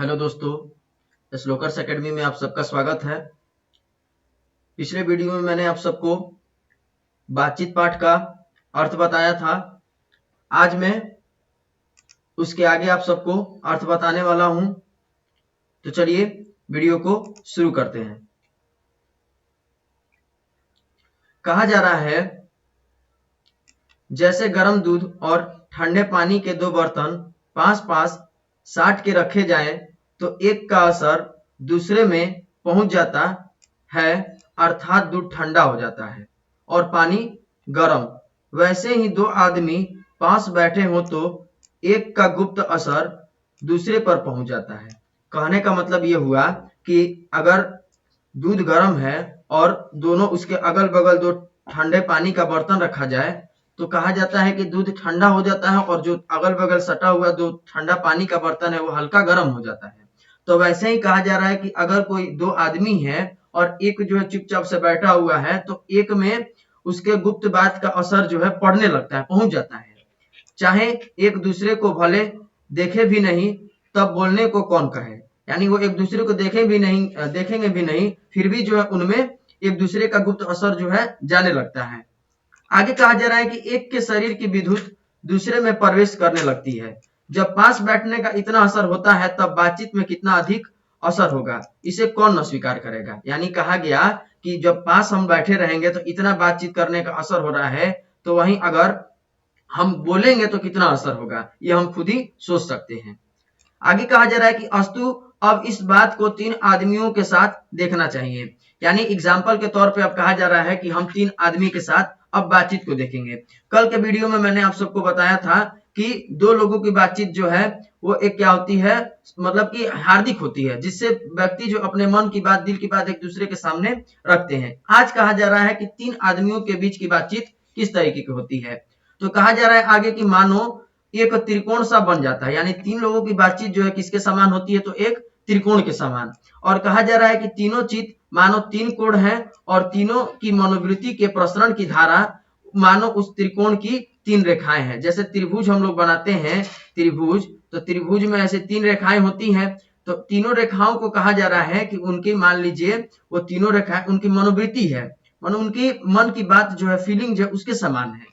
Hello दोस्तों, श्लोकर्स academy में आप सबका स्वागत है। पिछले वीडियो में मैंने आप सबको बातचीत पाठ का अर्थ बताया था। आज मैं उसके आगे आप सबको अर्थ बताने वाला हूं। तो चलिए वीडियो को शुरू करते हैं। कहा जा रहा है, जैसे गर्म दूध और ठंडे पानी के दो बर्तन पास पास साट के रखे जाएं तो एक का असर दूसरे में पहुंच जाता है, अर्थात दूध ठंडा हो जाता है और पानी गर्म। वैसे ही दो आदमी पास बैठे हो तो एक का गुप्त असर दूसरे पर पहुंच जाता है। कहने का मतलब यह हुआ कि अगर दूध गर्म है और दोनों उसके अगल बगल दो ठंडे पानी का बर्तन रखा जाए तो कहा जाता है कि दूध ठंडा हो जाता है और जो अगल बगल सटा हुआ दो ठंडा पानी का बर्तन है वो हल्का गर्म हो जाता है। तो वैसे ही कहा जा रहा है कि अगर कोई दो आदमी है और एक जो है चुपचाप से बैठा हुआ है तो एक में उसके गुप्त बात का असर जो है पड़ने लगता है, पहुंच जाता है। चाहे एक दूसरे को भले देखे भी नहीं तब बोलने को कौन कहे, यानी वो एक दूसरे को देखेंगे भी नहीं फिर भी जो है उनमें एक दूसरे का गुप्त असर जो है जाने लगता है। आगे कहा जा रहा है कि एक के शरीर की विद्युत दूसरे में प्रवेश करने लगती है। जब पास बैठने का इतना असर होता है तब बातचीत में कितना अधिक असर होगा, इसे कौन न स्वीकार करेगा। यानी कहा गया कि जब पास हम बैठे रहेंगे तो इतना बातचीत करने का असर हो रहा है, तो वहीं अगर हम बोलेंगे तो कितना असर होगा ये हम खुद ही सोच सकते हैं। आगे कहा जा रहा है कि अस्तु अब इस बात को तीन आदमियों के साथ देखना चाहिए। यानी एग्जाम्पल के तौर पे अब कहा जा रहा है कि हम तीन आदमी के साथ अब बातचीत को देखेंगे। कल के वीडियो में मैंने आप सबको बताया था कि दो लोगों की बातचीत जो है वो एक क्या होती है, मतलब कि हार्दिक होती है, जिससे व्यक्ति जो अपने मन की बात दिल की बात एक दूसरे के सामने रखते हैं। आज कहा जा रहा है कि तीन आदमियों के बीच की बातचीत किस तरीके की होती है। तो कहा जा रहा है आगे कि मानो एक त्रिकोण सा बन जाता है, यानी तीन लोगों की बातचीत जो है किसके समान होती है, तो एक त्रिकोण के समान। और कहा जा रहा है कि तीनों चित्त मानो तीन कोण हैं और तीनों की मनोवृत्ति के प्रसरण की धारा मानो उस त्रिकोण की तीन रेखाएं हैं। जैसे त्रिभुज हम लोग बनाते हैं, त्रिभुज, तो त्रिभुज में ऐसे तीन रेखाएं होती हैं। तो तीनों रेखाओं को कहा जा रहा है कि उनकी मान लीजिए वो तीनों रेखाएं उनकी मनोवृत्ति है, मानो उनकी मन की बात जो है फीलिंग जो है उसके समान है।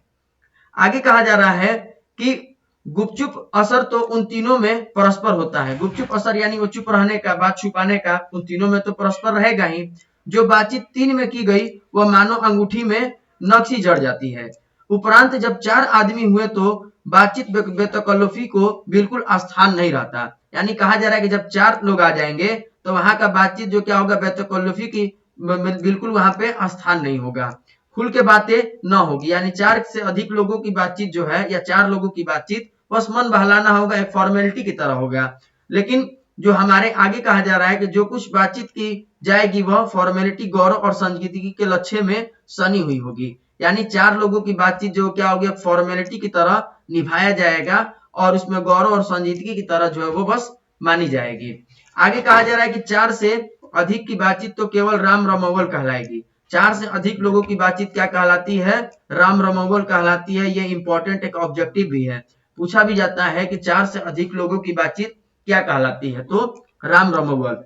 आगे कहा जा रहा है कि गुपचुप असर तो उन तीनों में परस्पर होता है। गुपचुप असर यानी वो चुप रहने का, बात छुपाने का उन तीनों में तो परस्पर रहेगा ही। जो बातचीत तीन में की गई वह मानो अंगूठी में नक्शी जड़ जाती है। उपरांत जब चार आदमी हुए तो बातचीत बेतकल्लुफी को बिल्कुल स्थान नहीं रहता। यानी कहा जा रहा है कि जब चार लोग आ जाएंगे तो वहां का बातचीत जो क्या होगा, बेतकल्लुफी की बिल्कुल वहां पे स्थान नहीं होगा, खुल के बातें न होगी। यानी चार से अधिक लोगों की बातचीत जो है या चार लोगों की बातचीत बस मन बहलाना होगा, एक फॉर्मेलिटी की तरह होगा। लेकिन जो हमारे आगे कहा जा रहा है कि जो कुछ बातचीत की जाएगी वह फॉर्मेलिटी, गौरव और संजीदगी के लक्ष्य में सनी हुई होगी। यानी चार लोगों की बातचीत जो क्या होगी, फॉर्मेलिटी की तरह निभाया जाएगा और उसमें गौरव और संजीदगी की तरह जो है वो बस मानी जाएगी। आगे कहा जा रहा है कि चार से अधिक की बातचीत तो केवल राम रमोवल कहलाएगी। चार से अधिक लोगों की बातचीत क्या कहलाती है, राम रमोवल कहलाती है। ये इंपॉर्टेंट एक ऑब्जेक्टिव भी है, पूछा भी जाता है कि चार से अधिक लोगों की बातचीत क्या कहलाती है, तो राम रमोवल।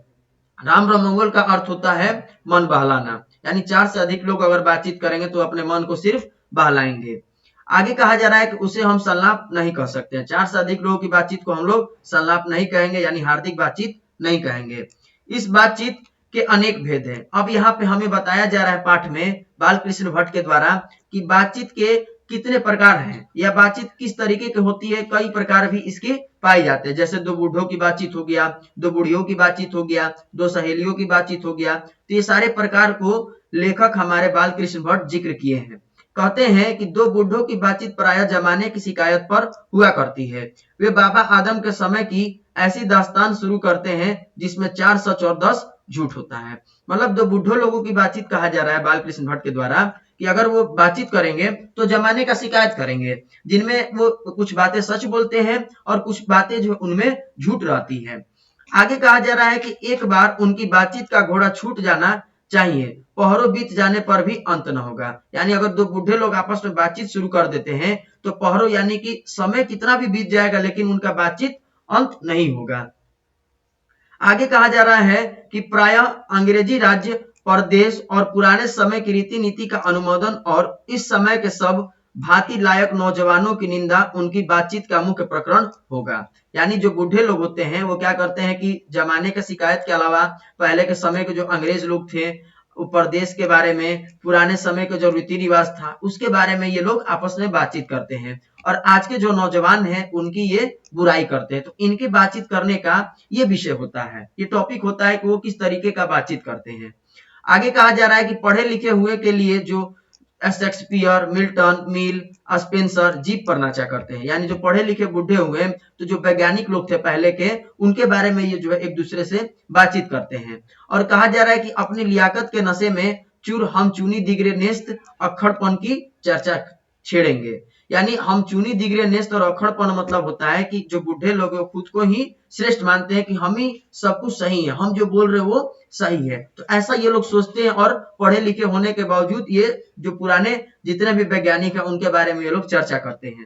राम रमोवल का अर्थ होता है मन बहलाना, यानी चार से अधिक लोग अगर बातचीत करेंगे तो अपने मन को सिर्फ बहलाएंगे। आगे कहा जा रहा है कि उसे हम संलाप नहीं कह सकते हैं। चार से अधिक लोगों की बातचीत को हम लोग संलाप नहीं कहेंगे, यानी हार्दिक बातचीत नहीं कहेंगे। इस बातचीत के अनेक भेद हैं। अब यहाँ पे हमें बताया जा रहा है पाठ में बालकृष्ण भट्ट के द्वारा कि बातचीत के कितने प्रकार हैं या बातचीत किस तरीके की होती है। कई प्रकार भी इसके पाए जाते हैं, जैसे दो बूढ़ों की बातचीत हो गया, दो बुढ़ियों की बातचीत हो गया, दो सहेलियों की बातचीत हो गया। तो ये सारे प्रकार को लेखक हमारे बालकृष्ण भट्ट जिक्र किए हैं। कहते हैं कि दो बूढ़ों की बातचीत प्रायः जमाने की शिकायत पर हुआ करती है। वे बाबा आदम के समय की ऐसी दास्तान शुरू करते हैं जिसमें 4 सच और 10 झूठ होता है। मतलब दो बूढ़ों लोगों की बातचीत कहा जा रहा है बालकृष्ण भट्ट के द्वारा कि अगर वो बातचीत करेंगे तो जमाने का शिकायत करेंगे, जिनमें वो कुछ बातें सच बोलते हैं और कुछ बातें जो उनमें झूठ रहती है। आगे कहा जा रहा है कि एक बार उनकी बातचीत का घोड़ा छूट जाना चाहिए, पहरों बीत जाने पर भी अंत न होगा। यानी अगर दो बूढ़े लोग आपस में बातचीत शुरू कर देते हैं तो पहरों यानी कि समय कितना भी बीत जाएगा लेकिन उनका बातचीत अंत नहीं होगा। आगे कहा जा रहा है कि प्रायः अंग्रेजी राज्य प्रदेश और पुराने समय की रीति नीति का अनुमोदन और इस समय के सब भांति लायक नौजवानों की निंदा उनकी बातचीत का मुख्य प्रकरण होगा। यानी जो बूढ़े लोग होते हैं वो क्या करते हैं कि जमाने के शिकायत के अलावा पहले के समय के जो अंग्रेज लोग थे, प्रदेश के बारे में, पुराने समय के जो रीति रिवाज था उसके बारे में ये लोग आपस में बातचीत करते हैं। और आज के जो नौजवान हैं उनकी ये बुराई करते हैं। तो इनकी बातचीत करने का ये विषय होता है, ये टॉपिक होता है कि वो किस तरीके का बातचीत करते हैं। आगे कहा जा रहा है कि पढ़े लिखे हुए के लिए जो शेक्सपियर, मिल्टन, मिल, स्पेंसर जीप पर नाचा करते हैं। यानी जो पढ़े लिखे बूढ़े हुए तो जो वैज्ञानिक लोग थे पहले के, उनके बारे में ये जो है एक दूसरे से बातचीत करते हैं। और कहा जा रहा है कि अपनी लियाकत के नशे में चूर हम चुनी दिगरे नेस्त अक्खड़पन की चर्चा छेड़ेंगे। यानी हम चुनी दिगरे नेस्त और अक्खड़पन मतलब होता है कि जो बूढ़े लोग खुद को ही श्रेष्ठ मानते हैं कि हम ही सब कुछ सही है, हम जो बोल रहे वो सही है। तो ऐसा ये लोग सोचते हैं और पढ़े लिखे होने के बावजूद ये जो पुराने जितने भी वैज्ञानिक हैं उनके बारे में ये लोग चर्चा करते हैं।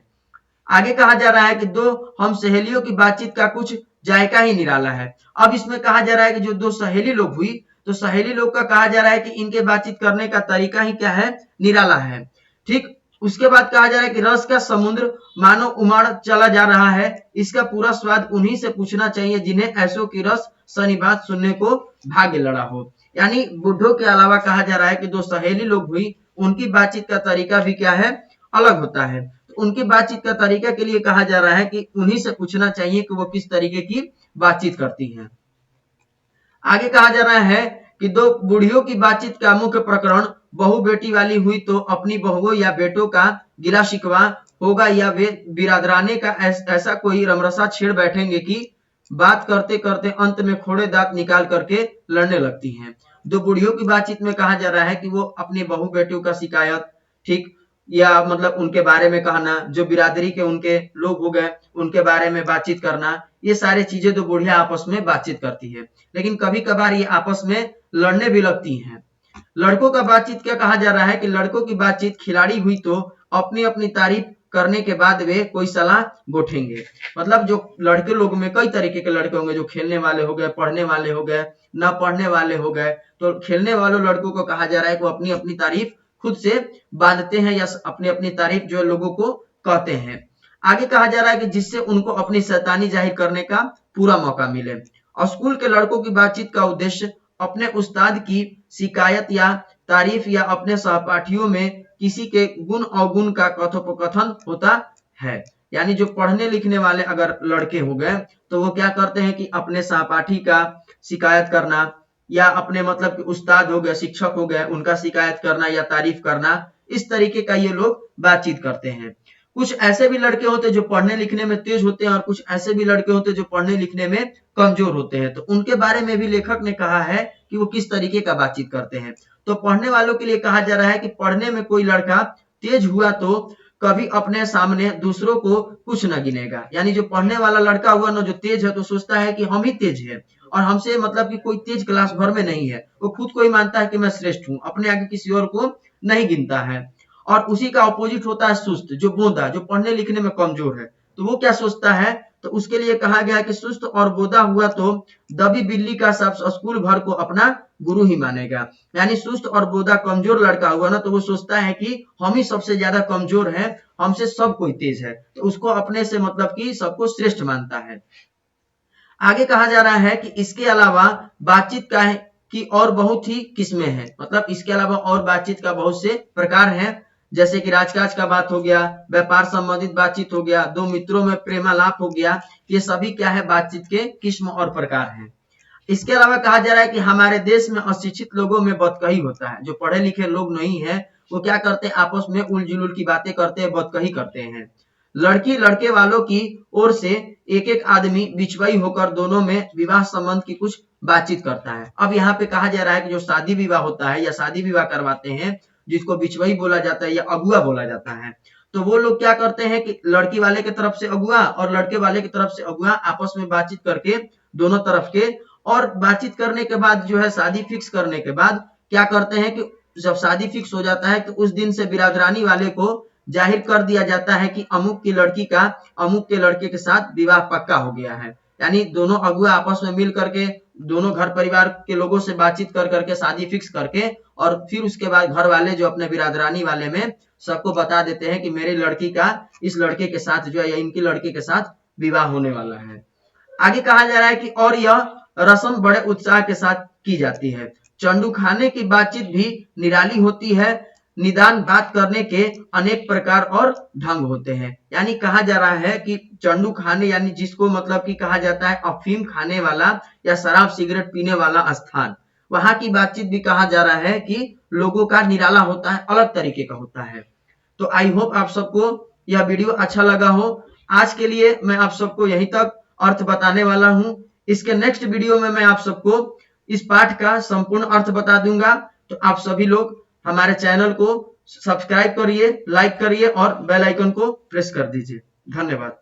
आगे कहा जा रहा है कि दो हम सहेलियों की बातचीत का कुछ जायका ही निराला है। अब इसमें कहा जा रहा है कि जो दो सहेली लोग हुई तो सहेली लोग का कहा जा रहा है कि इनके बातचीत करने का तरीका ही क्या है, निराला है। ठीक, उसके बाद कहा जा रहा है कि रस का समुद्र मानो उमड़ चला जा रहा है, इसका पूरा स्वाद उन्हीं से पूछना चाहिए जिन्हें ऐसो की रस सनी बात सुनने को भाग्य लड़ा हो। यानी बुढ़ों के अलावा कहा जा रहा है कि दो सहेली लोग हुई, उनकी बातचीत का तरीका भी क्या है, अलग होता है। तो उनकी बातचीत का तरीका के लिए कहा जा रहा है कि उन्हीं से पूछना चाहिए कि वो किस तरीके की बातचीत करती हैं। आगे कहा जा रहा है कि दो बूढ़ियों की बातचीत का मुख्य प्रकरण बहू बेटी वाली हुई तो अपनी बहुओं या बेटों का गिला शिकवा होगा या वे बिरादराने का ऐसा कोई रमरसा छेड़ बैठेंगे कि बात करते करते अंत में खोड़े दांत निकाल करके लड़ने लगती हैं। दो बूढ़ियों की बातचीत में कहा जा रहा है कि वो अपने बहू बेटियों का शिकायत, ठीक, या मतलब उनके बारे में कहना, जो बिरादरी के उनके लोग हो गए उनके बारे में बातचीत करना, ये सारी चीजें दो बुढ़िया आपस में बातचीत करती है। लेकिन कभी कभार ये आपस में लड़ने भी लगती हैं। लड़कों का बातचीत क्या कहा जा रहा है कि लड़कों की बातचीत खिलाड़ी हुई तो अपनी अपनी तारीफ करने के बाद वे कोई सलाह गोठेंगे। मतलब जो लड़के लोग में कई तरीके के लड़के होंगे, जो खेलने वाले हो गए, पढ़ने वाले हो गए, न पढ़ने वाले हो गए। तो खेलने वालों लड़कों को कहा जा रहा है कि वो अपनी अपनी तारीफ खुद से बांधते हैं या अपनी अपनी तारीफ जो लोगों को कहते हैं। आगे कहा जा रहा है कि जिससे उनको अपनी शैतानी जाहिर करने का पूरा मौका मिले। और स्कूल के लड़कों की बातचीत का उद्देश्य अपने उस्ताद की शिकायत या तारीफ या अपने सहपाठियों में किसी के गुण अवगुण का कथोपकथन होता है। यानी जो पढ़ने लिखने वाले अगर लड़के हो गए तो वो क्या करते हैं कि अपने सहपाठी का शिकायत करना या अपने मतलब कि उस्ताद हो गए, शिक्षक हो गए, उनका शिकायत करना या तारीफ करना, इस तरीके का ये लोग बातचीत करते हैं। कुछ ऐसे भी लड़के होते हैं जो पढ़ने लिखने में तेज होते हैं और कुछ ऐसे भी लड़के होते हैं जो पढ़ने लिखने में कमजोर होते हैं। तो उनके बारे में भी लेखक ने कहा है कि वो किस तरीके का बातचीत करते हैं। तो पढ़ने वालों के लिए कहा जा रहा है कि पढ़ने में कोई लड़का तेज हुआ तो कभी अपने सामने दूसरों को कुछ न गिनेगा। यानी जो पढ़ने वाला लड़का हुआ ना, जो तेज है, तो सोचता है कि हम ही तेज है और हमसे मतलब कि कोई तेज क्लास भर में नहीं है। वो खुद को ही मानता है कि मैं श्रेष्ठ हूँ, अपने आगे किसी और को नहीं गिनता है। और उसी का अपोजिट होता है सुस्त, जो बोंदा, जो पढ़ने लिखने में कमजोर है। तो वो क्या सोचता है, तो उसके लिए कहा गया है कि सुस्त और बोदा हुआ तो दबी बिल्ली का सब स्कूल भर को अपना गुरु ही मानेगा। यानी सुस्त और बोदा कमजोर लड़का हुआ ना, तो वो सोचता है कि हम ही सबसे ज्यादा कमजोर हैं, हमसे सब कोई तेज है, तो उसको अपने से मतलब कि सबको श्रेष्ठ मानता है। आगे कहा जा रहा है कि इसके अलावा बातचीत का की और बहुत ही किस्में हैं। मतलब इसके अलावा और बातचीत का बहुत से प्रकार हैं, जैसे कि राजकाज का बात हो गया, व्यापार संबंधित बातचीत हो गया, दो मित्रों में प्रेमालाप हो गया। ये सभी क्या है, बातचीत के किस्म और प्रकार हैं। इसके अलावा कहा जा रहा है कि हमारे देश में अशिक्षित लोगों में बदकही होता है। जो पढ़े लिखे लोग नहीं है वो क्या करते हैं, आपस में उल जुलूल की बातें करते हैं, बदकही करते हैं। लड़की लड़के वालों की ओर से एक एक आदमी बिचवाई होकर दोनों में विवाह संबंध की कुछ बातचीत करता है। अब यहाँ पे कहा जा रहा है कि जो शादी विवाह होता है या शादी विवाह करवाते हैं, जिसको बिचवाई बोला जाता है या अगुआ बोला जाता है, तो वो लोग क्या करते हैं कि लड़की वाले की तरफ से अगुआ और लड़के वाले की तरफ से अगुआ आपस में बातचीत करके दोनों तरफ के, और बातचीत करने के बाद जो है शादी फिक्स करने के बाद क्या करते हैं कि जब शादी फिक्स हो जाता है तो उस दिन से बिरादरानी वाले को जाहिर कर दिया जाता है कि अमुक की लड़की का अमुक के लड़के के साथ विवाह पक्का हो गया है। यानी दोनों अगुआ आपस में मिल करके दोनों घर परिवार के लोगों से बातचीत कर करके शादी फिक्स करके और फिर उसके बाद घर वाले जो अपने बिरादरानी वाले में सबको बता देते हैं कि मेरी लड़की का इस लड़के के साथ जो है या इनकी लड़की के साथ विवाह होने वाला है। आगे कहा जा रहा है कि और यह रस्म बड़े उत्साह के साथ की जाती है। चंडू खाने की बातचीत भी निराली होती है। निदान बात करने के अनेक प्रकार और ढंग होते हैं। यानी कहा जा रहा है कि चंडू खाने यानी जिसको मतलब कि कहा जाता है अफीम खाने वाला या शराब सिगरेट पीने वाला स्थान, वहां की बातचीत भी कहा जा रहा है कि लोगों का निराला होता है, अलग तरीके का होता है। तो आई होप आप सबको यह वीडियो अच्छा लगा हो। आज के लिए मैं आप सबको यहीं तक अर्थ बताने वाला हूं। इसके नेक्स्ट वीडियो में मैं आप सबको इस पाठ का संपूर्ण अर्थ बता दूंगा। तो आप सभी लोग हमारे चैनल को सब्सक्राइब करिए, लाइक करिए और बेल आइकन को प्रेस कर दीजिए। धन्यवाद।